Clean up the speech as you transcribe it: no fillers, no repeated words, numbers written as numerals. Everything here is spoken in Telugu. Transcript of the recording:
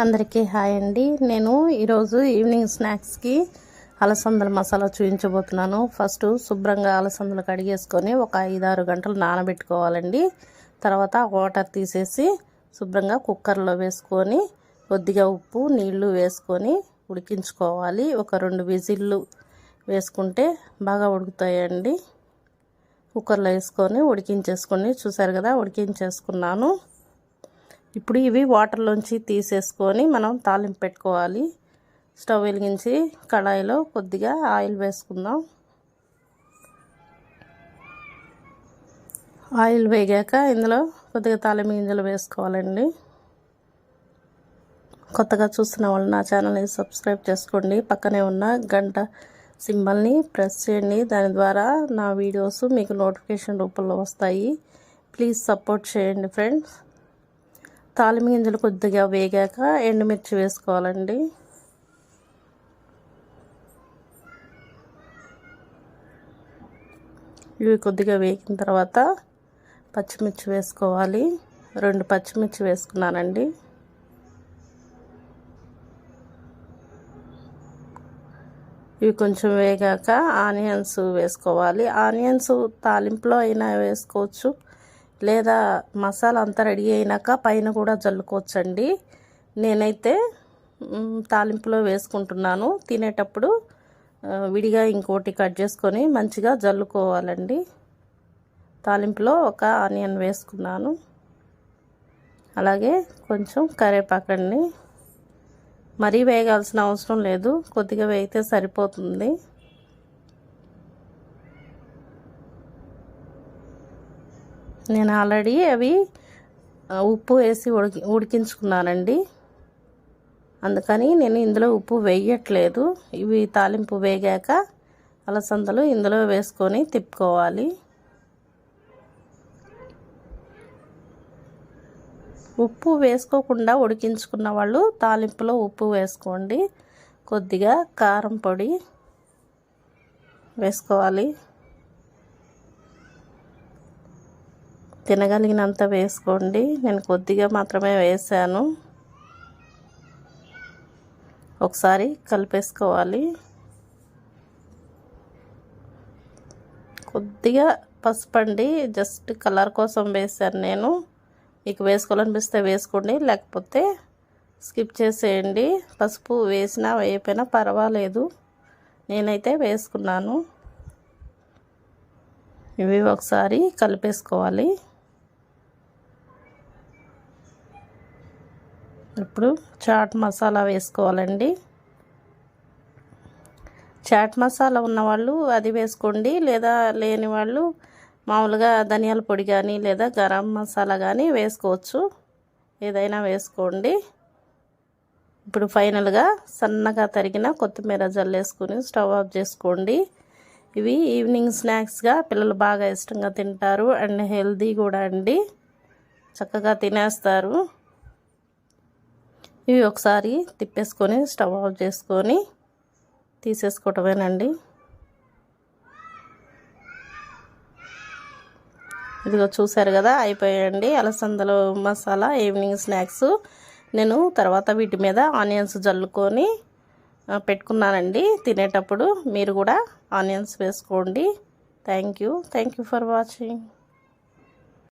అందరికీ హాయ్ అండి. నేను ఈరోజు ఈవినింగ్ స్నాక్స్కి అలసందల మసాలా చూపించబోతున్నాను. ఫస్ట్ శుభ్రంగా అలసందలు కడిగేసుకొని ఒక 5-6 గంటలు నానబెట్టుకోవాలండి. తర్వాత వాటర్ తీసేసి శుభ్రంగా కుక్కర్లో వేసుకొని కొద్దిగా ఉప్పు నీళ్లు వేసుకొని ఉడికించుకోవాలి. ఒక 2 విజిల్లు వేసుకుంటే బాగా ఉడుకుతాయండి. కుక్కర్లో వేసుకొని ఉడికించేసుకొని చూసారు కదా, ఉడికించేసుకున్నాను. ఇప్పుడు ఇవి వాటర్లోంచి తీసేసుకొని మనం తాలింపు పెట్టుకోవాలి. స్టవ్ వెలిగించి కడాయిలో కొద్దిగా ఆయిల్ వేసుకుందాం. ఆయిల్ వేగాక ఇందులో కొద్దిగా తాలింపు గింజలు వేసుకోవాలండి. కొత్తగా చూస్తున్న వాళ్ళు నా ఛానల్ని సబ్స్క్రైబ్ చేసుకోండి. పక్కనే ఉన్న గంట సింబల్ని ప్రెస్ చేయండి. దాని ద్వారా నా వీడియోస్ మీకు నోటిఫికేషన్ రూపంలో వస్తాయి. ప్లీజ్ సపోర్ట్ చేయండి ఫ్రెండ్స్. తాలింపు గింజలు కొద్దిగా వేగాక ఎండుమిర్చి వేసుకోవాలండి. ఇవి కొద్దిగా వేగిన తర్వాత పచ్చిమిర్చి వేసుకోవాలి. 2 పచ్చిమిర్చి వేసుకున్నానండి. ఇవి కొంచెం వేగాక ఆనియన్స్ వేసుకోవాలి. ఆనియన్స్ తాలింపులో అయినా వేసుకోవచ్చు, లేదా మసాలా అంతా రెడీ అయినాక పైన కూడా జల్లుకోవచ్చండి. నేనైతే తాలింపులో వేసుకుంటున్నాను. తినేటప్పుడు విడిగా ఇంకోటి కట్ చేసుకొని మంచిగా జల్లుకోవాలండి. తాలింపులో ఒక ఆనియన్ వేసుకున్నాను. అలాగే కొంచెం కరివేపాకండి. మరీ వేగాల్సిన అవసరం లేదు, కొద్దిగా వేగితే సరిపోతుంది. నేను ఆల్రెడీ అవి ఉప్పు వేసి ఉడికించుకున్నానండి. అందుకని నేను ఇందులో ఉప్పు వేయట్లేదు. ఇవి తాలింపు వేగాక అలసందలు ఇందులో వేసుకొని తిప్పుకోవాలి. ఉప్పు వేసుకోకుండా ఉడికించుకున్న వాళ్ళు తాలింపులో ఉప్పు వేసుకోండి. కొద్దిగా కారం పొడి వేసుకోవాలి. తినగలిగినంత వేసుకోండి. నేను కొద్దిగా మాత్రమే వేసాను. ఒకసారి కలిపేసుకోవాలి. కొద్దిగా పసుపండి, జస్ట్ కలర్ కోసం వేసాను నేను. మీకు వేసుకోవాలనిపిస్తే వేసుకోండి, లేకపోతే స్కిప్ చేసేయండి. పసుపు వేసినా వేయకపోయినా పర్వాలేదు, నేనైతే వేసుకున్నాను. ఇవి ఒకసారి కలిపేసుకోవాలి. ఇప్పుడు చాట్ మసాలా వేసుకోవాలండి. చాట్ మసాలా ఉన్నవాళ్ళు అది వేసుకోండి, లేదా లేని వాళ్ళు మామూలుగా ధనియాల పొడి కానీ లేదా గరం మసాలా కానీ వేసుకోవచ్చు. ఏదైనా వేసుకోండి. ఇప్పుడు ఫైనల్గా సన్నగా తరిగిన కొత్తిమీర జల్లేసుకొని స్టవ్ ఆఫ్ చేసుకోండి. ఇవి ఈవినింగ్ స్నాక్స్గా పిల్లలు బాగా ఇష్టంగా తింటారు అండ్ హెల్దీ కూడా అండి. చక్కగా తినేస్తారు. ఇవి ఒకసారి తిప్పేసుకొని స్టవ్ ఆఫ్ చేసుకొని తీసేసుకోవటమేనండి. ఇదిగో చూసారు కదా, అయిపోయాయండి అలసందలు మసాలా ఈవినింగ్ స్నాక్స్. నేను తర్వాత వీటి మీద ఆనియన్స్ జల్లుకొని పెట్టుకున్నానండి. తినేటప్పుడు మీరు కూడా ఆనియన్స్ వేసుకోండి. Thank you for watching.